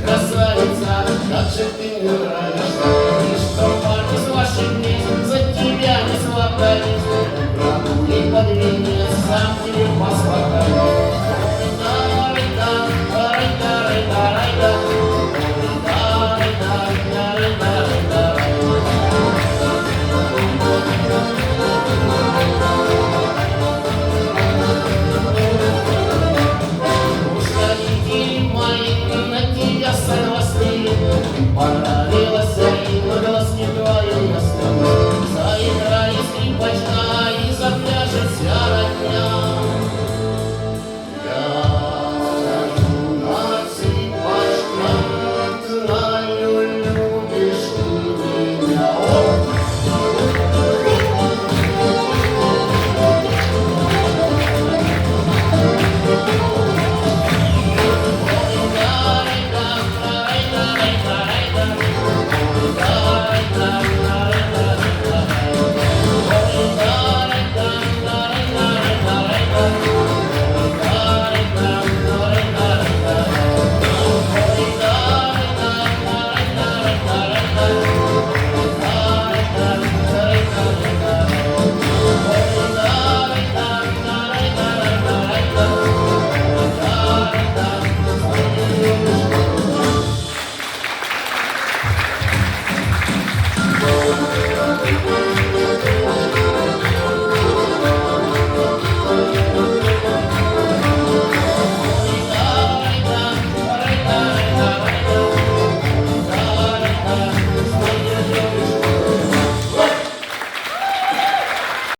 Красавица, как же ты мне нравишься, и что парни с ваших мест за тебя не схватались, правду не подвинь, сам тебе посмотрю. Понравилась и на голос не твою ясно. Заиграй, скрипочка, и запляшет вся родня. Я хожу на цыпочках, знаю, любишь ты меня. Ой,